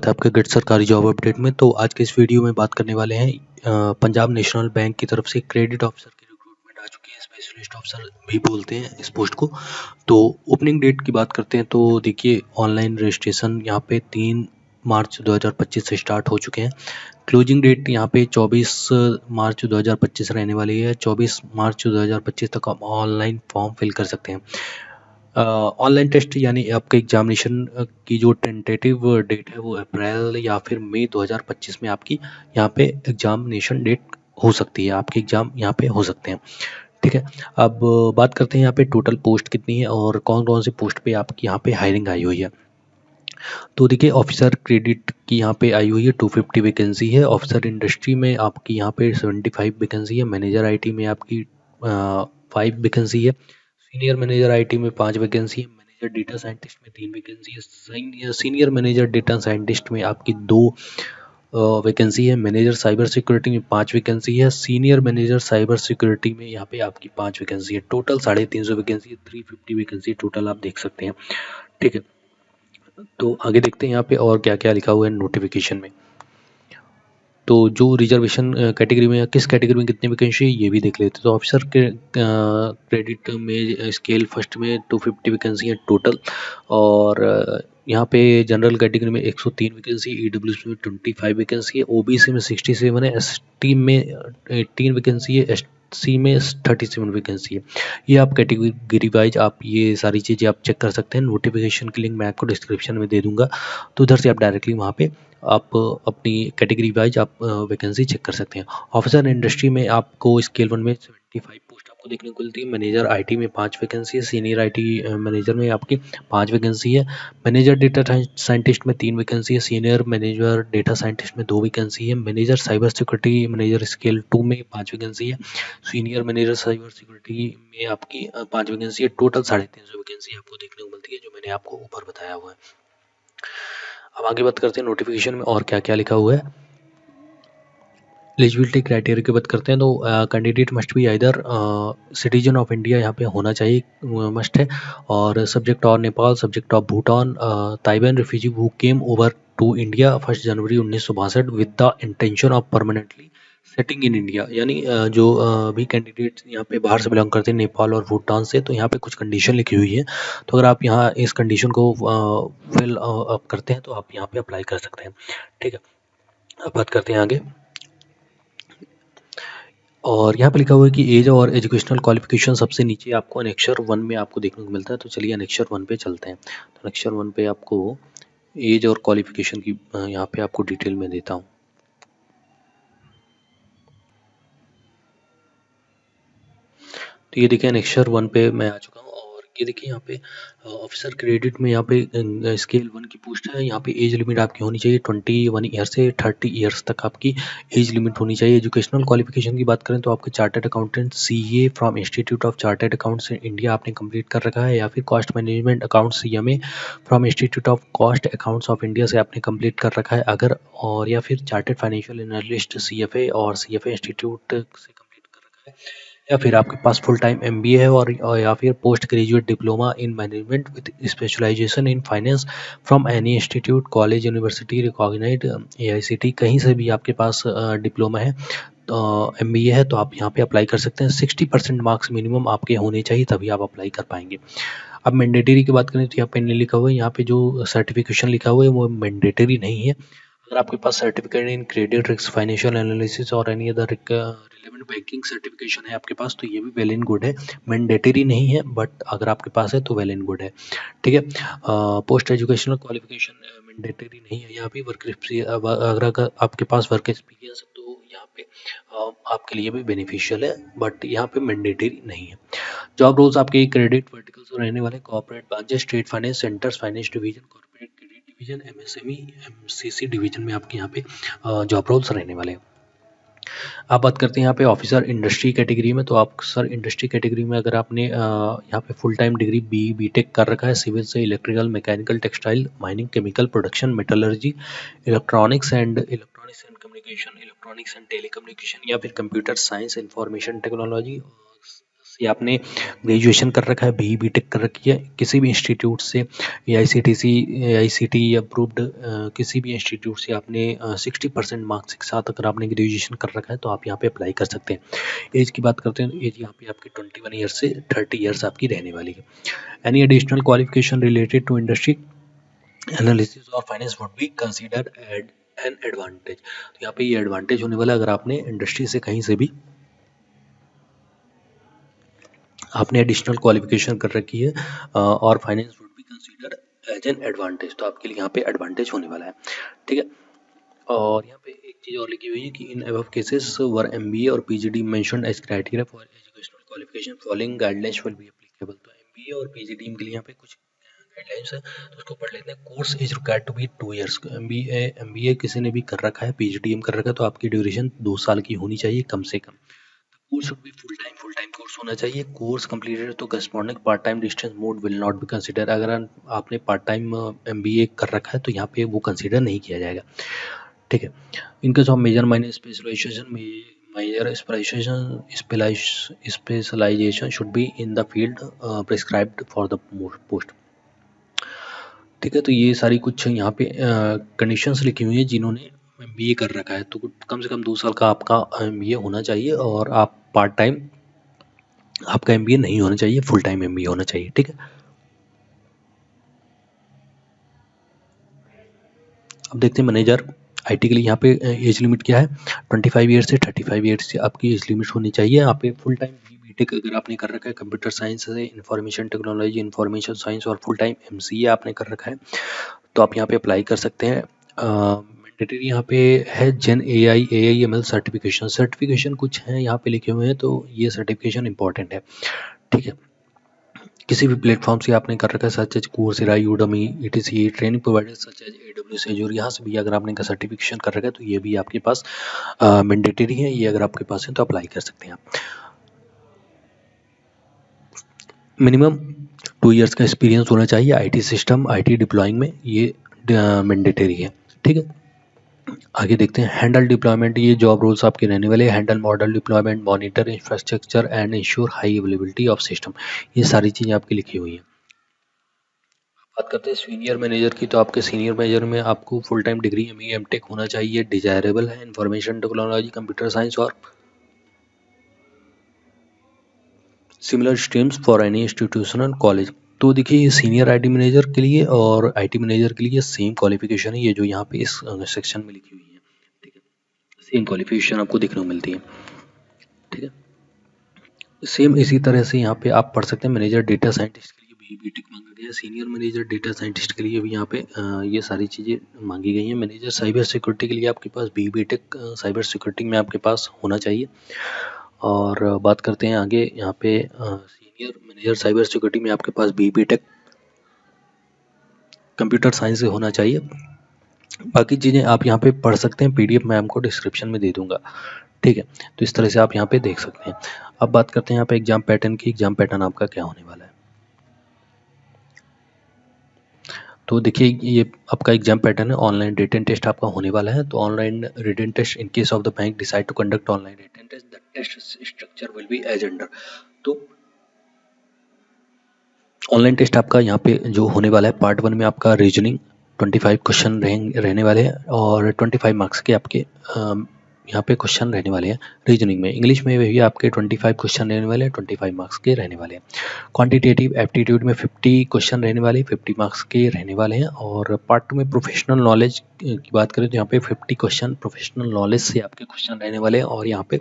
स्वागत है आपके गट सरकारी जॉब अपडेट में। तो आज के इस वीडियो में बात करने वाले हैं पंजाब नेशनल बैंक की तरफ से क्रेडिट ऑफिसर की रिक्रूटमेंट आ चुकी है। स्पेशलिस्ट ऑफिसर भी बोलते हैं इस पोस्ट को। तो ओपनिंग डेट की बात करते हैं तो देखिए, ऑनलाइन रजिस्ट्रेशन यहाँ पे 3 मार्च 2025 से स्टार्ट हो चुके हैं। क्लोजिंग डेट यहाँ पे 24 मार्च 2025 रहने वाली है। 24 मार्च 2025 तक आप ऑनलाइन फॉर्म फिल कर सकते हैं। ऑनलाइन टेस्ट यानी आपके एग्जामिनेशन की जो टेंटेटिव डेट है वो अप्रैल या फिर मई 2025 में आपकी यहाँ पे एग्जामिनेशन डेट हो सकती है। आपके एग्जाम यहाँ पे हो सकते हैं, ठीक है। अब बात करते हैं यहाँ पे टोटल पोस्ट कितनी है और कौन कौन से पोस्ट पे आपकी यहाँ पे हायरिंग आई हुई है। तो देखिए, ऑफिसर क्रेडिट की यहाँ पे आई हुई है 250 वैकेंसी है। ऑफिसर इंडस्ट्री में आपकी यहाँ पे 75 वैकेंसी है। मैनेजर आईटी में आपकी 5 वैकेंसी है। सीनियर मैनेजर आईटी में 5 वैकेंसी है। मैनेजर डेटा साइंटिस्ट में 3 वैकेंसी है। सीनियर मैनेजर डेटा साइंटिस्ट में आपकी 2 वैकेंसी है। मैनेजर साइबर सिक्योरिटी में 5 वैकेंसी है। सीनियर मैनेजर साइबर सिक्योरिटी में यहाँ पे आपकी 5 वैकेंसी है। टोटल 350 वैकेंसी है। 350 वैकेंसी टोटल आप देख सकते हैं, ठीक है। तो आगे देखते हैं यहाँ पे और क्या क्या लिखा हुआ है नोटिफिकेशन में। तो जो रिजर्वेशन कैटेगरी में, किस कैटेगरी में कितनी वैकेंसी है ये भी देख लेते हैं। तो ऑफिसर के क्रेडिट में स्केल फर्स्ट में 250 वैकेंसी है टोटल। और यहाँ पे जनरल कैटेगरी में 103 वैकेंसी, ईडब्ल्यूएस में 25 वैकेंसी है, ओबीसी में 67 है, एसटी में 18 वैकेंसी है, एससी में 37 वैकेंसी है। ये आप कैटेगरी वाइज आप ये सारी चीज़ें आप चेक कर सकते हैं। नोटिफिकेशन की लिंक मैं आपको डिस्क्रिप्शन में दे दूंगा, तो उधर से आप डायरेक्टली वहाँ पे आप अपनी कैटेगरी वाइज आप वैकेंसी चेक कर सकते हैं। ऑफिसर इंडस्ट्री में आपको स्केल 1 में 75 पोस्ट आपको देखने को मिलती है। मैनेजर आईटी में 5 वैकेंसी है। सीनियर आईटी मैनेजर में आपकी 5 वैकेंसी है। मैनेजर डेटा साइंटिस्ट में 3 वैकेंसी है। सीनियर मैनेजर डेटा साइंटिस्ट में 2 वैकेंसी है। Manager cyber security manager scale 2 में 5 वैकेंसी है। सीनियर मैनेजर साइबर सिक्योरिटी में आपकी 5 वैकेंसी है। टोटल 350 वैकेंसी आपको देखने को मिलती है, जो मैंने आपको ऊपर बताया हुआ है। अब आगे बात करते हैं नोटिफिकेशन में और क्या क्या लिखा हुआ है। एलिजिबिलिटी क्राइटेरिया की बात करते हैं तो candidate must be either citizen of India यहाँ पे होना चाहिए, मस्ट है। और subject of Nepal, subject of Bhutan, Taiwan refugee who came over to India 1 January 1962 with the intention of permanently setting in India. यानी जो भी कैंडिडेट यहाँ पे बाहर से बिलोंग करते हैं नेपाल और भूटान से, तो यहाँ पे कुछ कंडीशन लिखी हुई है। तो अगर आप यहाँ इस कंडीशन को फिल अप करते हैं तो आप यहाँ पे अप्लाई कर सकते हैं, ठीक है। अब बात करते हैं आगे। और यहाँ पे लिखा हुआ है कि एज और एजुकेशनल क्वालिफिकेशन सबसे नीचे आपको अनेक्शर 1 में आपको देखने को मिलता है। तो चलिए अनेक्शर 1 पे चलते हैं। तो अनेक्शर 1 पे आपको एज और क्वालिफिकेशन की यहाँ पे आपको डिटेल में देता हूँ। तो ये देखिए अनेक्शर 1 पे मैं आ चुका हूँ। और ये देखिए यहाँ पे ऑफिसर क्रेडिट में यहाँ पे स्केल 1 की पोस्ट है। यहाँ पे एज लिमिट आपकी होनी चाहिए 21 ईयर से 30 ईयर्स तक आपकी एज लिमिट होनी चाहिए। एजुकेशनल क्वालिफिकेशन की बात करें तो आपके chartered accountant CA from institute of chartered accounts India आपने कंप्लीट कर रखा है, या फिर cost management account CMA from institute of cost accounts of India से आपने कंप्लीट कर रखा है अगर, और या फिर चार्टर्ड फाइनेंशियल एनालिस्ट सीएफए और सीएफए इंस्टीट्यूट से कंप्लीट कर रखा है, या फिर आपके पास फुल टाइम एमबीए है और या फिर post graduate diploma in management with specialisation in finance from any institute college university recognised AICTE, कहीं से भी आपके पास डिप्लोमा है तो एमबीए है तो आप यहाँ पे अप्लाई कर सकते हैं। 60% मार्क्स मिनिमम आपके होने चाहिए, तभी आप अप्लाई कर पाएंगे। अब मैंडेटरी की बात करें तो यहाँ पे नहीं लिखा हुआ है, यहाँ पे जो सर्टिफिकेशन लिखा हुआ है वो मैंडेटरी नहीं है। अगर आपके पास certificate in credit risk financial analysis और any other relevant banking certification है आपके पास तो ये भी वेल एंड गुड है। मैंडेटरी नहीं है, बट अगर आपके पास है तो वेल एंड गुड है, ठीक है। पोस्ट एजुकेशनल क्वालिफिकेशन मैंडेटरी नहीं है यहाँ पे। वर्क अगर आपके पास वर्क एक्सपीरियंस है तो यहाँ पे आपके लिए भी बेनिफिशियल है, बट यहाँ पे मैंडेटरी नहीं है। जॉब रोल्स आपके क्रेडिट वर्टिकल्स रहने वाले corporate branches, state finance centres, finance division, corporate credit division, MSME, MCC division में आपके यहाँ पे जॉब रोल्स रहने वाले हैं। आप बात करते हैं यहाँ पे ऑफिसर इंडस्ट्री कैटेगरी में। तो आप सर इंडस्ट्री कैटेगरी में अगर आपने यहाँ पे फुल टाइम डिग्री बीटेक कर रखा है सिविल से, electrical, mechanical, textile, mining, chemical, production, metallurgy, electronics and communication, electronics and telecommunication, या फिर कंप्यूटर साइंस, इंफॉर्मेशन टेक्नोलॉजी, से आपने ग्रेजुएशन कर रखा है, BE BTech कर रखी है किसी भी इंस्टीट्यूट से, AICTE अप्रूव्ड किसी भी इंस्टीट्यूट से आपने 60% मार्क्स के साथ अगर आपने ग्रेजुएशन कर रखा है तो आप यहाँ पे अप्लाई कर सकते हैं। एज की बात करते हैं तो एज यहाँ पे आपकी 21 ईयर्स से 30 ईयर्स आपकी रहने वाली है। Any additional qualification related to industry analysis और finance would be considered an advantage. तो यहाँ पे ये एडवांटेज होने वाला है अगर आपने इंडस्ट्री से कहीं से भी आपने एडिशनल क्वालिफिकेशन कर रखी है और finance would be consider as an advantage, तो आपके लिए यहाँ पे एडवांटेज होने वाला है। ठीक है, और यहाँ पे एक चीज़ और लिखी हुई है कि in above cases were MBA और PGD mentioned age criteria for educational qualification following guidelines will be applicable. तो MBA और PGD के लिए यहाँ पे कुछ गाइडलाइंस है तो उसको पढ़ लेते हैं। Course is required to be 2 years. MBA किसी ने भी कर रखा है, PGDM कर रखा है तो आपकी ड्यूरेशन 2 साल की होनी चाहिए कम से कम। Course should be full time course होना चाहिए। कोर्स कंप्लीटेड तो correspondence part time distance mode will not be consider. अगर आपने पार्ट टाइम MBA कर रखा है तो यहाँ पे वो कंसीडर नहीं किया जाएगा। ठीक है, इनके of major minor specialisation major specialisation should be in the field prescribed for the post. ठीक है, तो ये सारी कुछ यहाँ पे कंडीशंस लिखी हुई है जिन्होंने MBA कर रखा है तो कम से कम 2 साल का आपका MBA होना चाहिए और आप पार्ट टाइम आपका MBA नहीं होना चाहिए, फुल टाइम MBA होना चाहिए। ठीक है, अब देखते हैं मैनेजर IT के लिए यहाँ पे एज लिमिट क्या है। 25 ईयर से 35 ईयर से आपकी एज लिमिट होनी चाहिए। यहाँ पे फुल टाइम BTech अगर आपने कर रखा है कंप्यूटर साइंस से, इंफॉर्मेशन टेक्नोलॉजी, इंफॉर्मेशन साइंस और फुल टाइम MCA आपने कर रखा है तो आप यहाँ पे अप्लाई कर सकते हैं। मैंडेटरी यहाँ पे है जेन AI AIML सर्टिफिकेशन कुछ है यहाँ पे लिखे हुए हैं तो ये सर्टिफिकेशन इंपॉर्टेंट है। ठीक है, किसी भी प्लेटफॉर्म से आपने कर रखा है such as Coursera, Udemy, ETC training provider such as AWS Azure, यहाँ से भी अगर आपने का सर्टिफिकेशन कर रखा है तो ये भी आपके पास मैंडेटरी है। ये अगर आपके पास है तो अप्लाई कर सकते हैं आप। मिनिमम 2 इयर्स का एक्सपीरियंस होना चाहिए IT सिस्टम, IT डिप्लॉइंग में, ये मैंडेटरी है। ठीक है, आगे देखते हैं हैंडल डिप्लॉयमेंट। ये जॉब रोल्स आपके रहने वाले handle model deployment, monitor infrastructure and ensure high availability of system. ये सारी चीज़ें आपकी लिखी हुई हैं। बात करते हैं सीनियर मैनेजर की तो आपके सीनियर मैनेजर में आपको full time degree ME MTech होना चाहिए, डिजायरेबल है इंफॉर्मेशन टेक्नोलॉजी, कंप्यूटर साइंस और similar streams for any institutional college. तो देखिए सीनियर IT मैनेजर के लिए और IT मैनेजर के लिए सेम क्वालिफिकेशन है, ये जो यहाँ पे इस सेक्शन में लिखी हुई है। ठीक है, सेम क्वालिफिकेशन आपको देखने को मिलती है। ठीक है, सेम इसी तरह से यहाँ पे आप पढ़ सकते हैं मैनेजर डेटा साइंटिस्ट के लिए BE BTech मांगा गया है, सीनियर मैनेजर डेटा साइंटिस्ट के लिए भी यहाँ पे ये सारी चीज़ें मांगी गई हैं। मैनेजर साइबर सिक्योरिटी के लिए आपके पास BE BTech साइबर सिक्योरिटी में आपके पास होना चाहिए। और बात करते हैं आगे यहाँ पे सीनियर मैनेजर साइबर सिक्योरिटी में आपके पास BE BTech कंप्यूटर साइंस से होना चाहिए। बाकी चीज़ें आप यहाँ पे पढ़ सकते हैं, PDF मैं आपको डिस्क्रिप्शन में दे दूंगा। ठीक है, तो इस तरह से आप यहाँ पे देख सकते हैं। अब बात करते हैं यहाँ पे एग्जाम पैटर्न की। एग्जाम पैटर्न आपका क्या होने वाला है तो देखिए ये आपका एग्जाम पैटर्न है। ऑनलाइन रिटन टेस्ट आपका होने वाला है तो online written test in case of the bank decide to conduct online written test the test structure will be as under. तो ऑनलाइन टेस्ट आपका यहाँ पे जो होने वाला है पार्ट 1 में आपका रीजनिंग 25 क्वेश्चन रहने वाले हैं और 25 मार्क्स के आपके यहाँ पे क्वेश्चन रहने वाले हैं। रीजनिंग में इंग्लिश में भी आपके 25 क्वेश्चन रहने वाले हैं, 25 मार्क्स के रहने वाले हैं। क्वांटिटेटिव एप्टीट्यूड में 50 क्वेश्चन रहने वाले, 50 मार्क्स के रहने वाले हैं। और पार्ट 2 में प्रोफेशनल नॉलेज की बात करें तो यहाँ पे 50 क्वेश्चन प्रोफेशनल नॉलेज से आपके क्वेश्चन रहने वाले हैं और यहाँ पे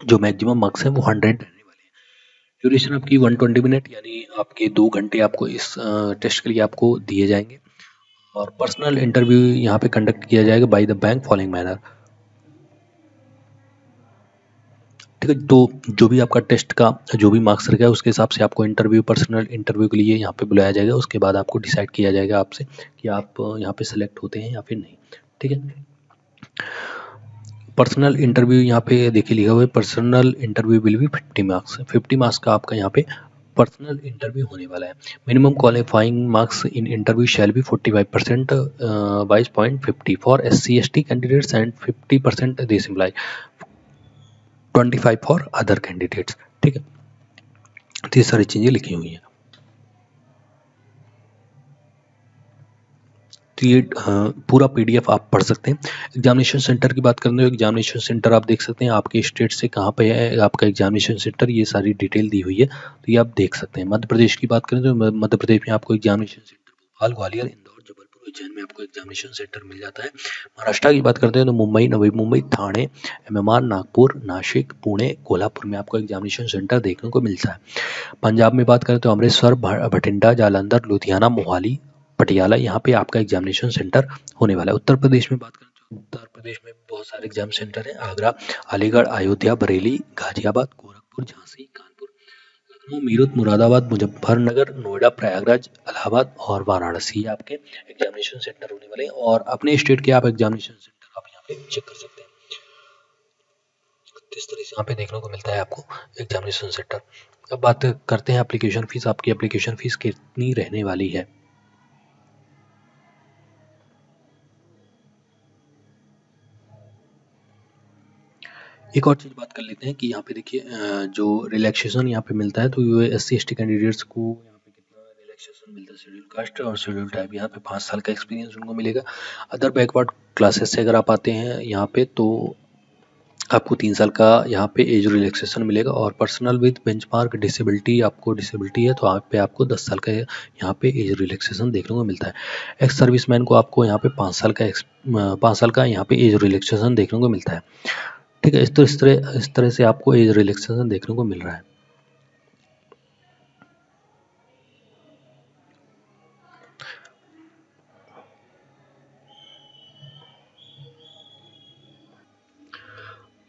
जो मैक्सिमम मार्क्स हैं वो 100 रहने वाले हैं। ड्यूरेशन आपकी 120 मिनट यानी आपके 2 घंटे आपको इस टेस्ट के लिए आपको दिए जाएंगे। और पर्सनल इंटरव्यू यहाँ पे कंडक्ट किया जाएगा by the bank following manner. ठीक है, तो जो भी आपका टेस्ट का जो भी मार्क्स रहेगा उसके हिसाब से आपको पर्सनल इंटरव्यू के लिए यहाँ पे बुलाया जाएगा। उसके बाद आपको डिसाइड किया जाएगा आपसे कि आप यहाँ पे सेलेक्ट होते हैं या फिर नहीं। ठीक है, पर्सनल इंटरव्यू यहाँ पे देखिए लिखा हुआ है personal interview will be 50 marks. 50 marks का आपका यहाँ पे पर्सनल इंटरव्यू होने वाला है। Minimum qualifying marks in interview shall be 45% 22.50 for SC ST candidates and 50% this imply 25 for other candidates. ठीक है, तो ये सारी चीज़ें लिखी हुई हैं। तो ये पूरा पीडीएफ आप पढ़ सकते हैं। एग्जामिनेशन सेंटर की बात करें तो एग्जामिनेशन सेंटर आप देख सकते हैं आपके स्टेट से कहाँ पे है आपका एग्जामिनेशन सेंटर, ये सारी डिटेल दी हुई है, तो ये आप देख सकते हैं। मध्य प्रदेश की बात करें तो मध्य प्रदेश में आपको एग्जामिनेशन सेंटर भोपाल, ग्वालियर, इंदौर, जबलपुर, उज्जैन में आपको एग्जामिनेशन सेंटर मिल जाता है। महाराष्ट्र की बात करते हैं तो मुंबई, नवी मुंबई, ठाणे, एमएमआर, नागपुर, नासिक, पुणे, कोल्हापुर में आपको एग्जामिनेशन सेंटर देखने को मिलता है। पंजाब में बात करें तो अमृतसर, बठिंडा, जालंधर, लुधियाना, मोहाली, पटियाला, यहाँ पे आपका एग्जामिनेशन सेंटर होने वाला है। उत्तर प्रदेश में बात करें तो उत्तर प्रदेश में बहुत सारे एग्जाम सेंटर हैं। आगरा, अलीगढ़, अयोध्या, बरेली, गाजियाबाद, गोरखपुर, झांसी, कानपुर, लखनऊ, मीरठ, मुरादाबाद, मुजफ्फरनगर, नोएडा, प्रयागराज, इलाहाबाद और वाराणसी आपके एग्जामिनेशन सेंटर होने वाले हैं। और अपने स्टेट के आप एग्जामिनेशन सेंटर आप यहाँ पे चेक कर सकते हैं। इस तरह से यहाँ पे देखने को मिलता है आपको एग्जामिनेशन सेंटर। अब बात करते हैं एप्लीकेशन फीस। आपकी एप्लीकेशन फीस कितनी रहने वाली है? एक और चीज़ बात कर लेते हैं कि यहाँ पे देखिए जो रिलैक्सेशन यहाँ पे मिलता है, तो ये SC/ST कैंडिडेट्स को यहाँ पे कितना रिलैक्सेशन मिलता है। शेड्यूल कास्ट और शेड्यूल ट्राइब यहाँ पे 5 साल का एक्सपीरियंस उनको मिलेगा। अदर बैकवर्ड क्लासेस से अगर आप आते हैं यहाँ पे तो आपको 3 साल का यहाँ पे एज रिलैक्सेशन मिलेगा। और पर्सनल विद बेंचमार्क डिसेबिलिटी, आपको डिसेबिलिटी है तो आप पे आपको 10 साल का यहाँ पे एज रिलैक्सेशन देखने को मिलता है। एक्स सर्विसमैन को आपको यहाँ पे 5 साल का यहाँ पे एज रिलैक्सेशन देखने को मिलता है। ठीक है, इस तरह से आपको एज रिलैक्सेशन देखने को मिल रहा है।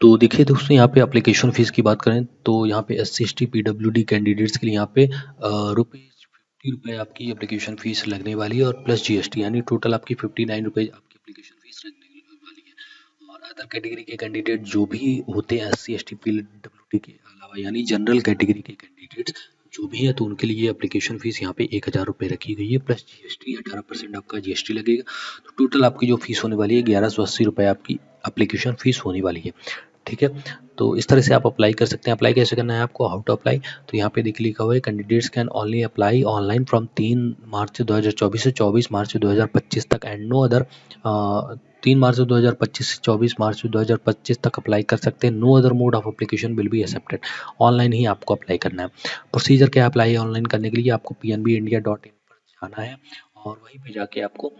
तो देखिए दोस्तों, यहाँ पे एप्लीकेशन फ़ीस की बात करें तो यहाँ पे SC/ST PWD कैंडिडेट्स के लिए यहाँ पे ₹50 आपकी एप्लीकेशन फ़ीस लगने वाली है और प्लस GST, यानी टोटल आपकी ₹59 आपकी एप्लीकेशन फ़ीस लगने वाली है। और अदर कैटेगरी के कैंडिडेट जो भी होते हैं SC/ST PWD के अलावा, यानी जनरल कैटेगरी के कैंडिडेट्स जो भी हैं, तो उनके लिए एप्लीकेशन फ़ीस यहाँ पे ₹1000 रखी गई है प्लस GST 18% आपका GST लगेगा। तो टोटल आपकी जो फ़ीस होने वाली है ₹1180 आपकी एप्लीकेशन फ़ीस होने वाली है। ठीक है, तो इस तरह से आप अप्लाई कर सकते हैं। अप्लाई कैसे करना है आपको, हाउ टू अप्लाई, तो यहाँ पे देखिए लिखा हुआ है candidates can only apply online from 3 मार्च 2024 से 24 मार्च 2025 तक एंड नो अदर 3 मार्च 2025 से 24 मार्च 2025 तक अप्लाई कर सकते हैं। No other mode of application will be accepted, online ही आपको अप्लाई करना है। प्रोसीजर क्या अप्लाई ऑनलाइन करने के लिए, आपको pnbindia.in पर जाना है और वहीं पे जाके आपको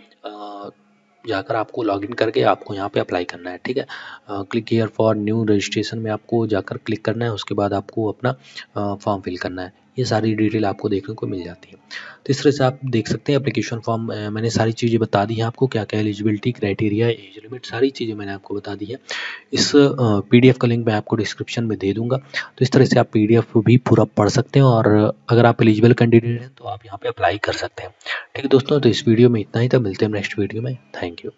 जाकर आपको लॉगिन करके आपको यहाँ पे अप्लाई करना है। ठीक है, click here for new registration में आपको जाकर क्लिक करना है, उसके बाद आपको अपना फॉर्म फिल करना है। ये सारी डिटेल आपको देखने को मिल जाती है। तो इस तरह से आप देख सकते हैं एप्लीकेशन फॉर्म। मैंने सारी चीज़ें बता दी हैं आपको, क्या क्या एलिजिबिलिटी क्राइटेरिया, एज लिमिट, सारी चीज़ें मैंने आपको बता दी है। इस PDF का लिंक मैं आपको डिस्क्रिप्शन में दे दूँगा। तो इस तरह से आप PDF भी पूरा पढ़ सकते हैं और अगर आप एलिजिबल कैंडिडेट हैं तो आप यहाँ पे अप्लाई कर सकते हैं। ठीक है दोस्तों, तो इस वीडियो में इतना ही था, मिलते हैं नेक्स्ट वीडियो में। Thank you.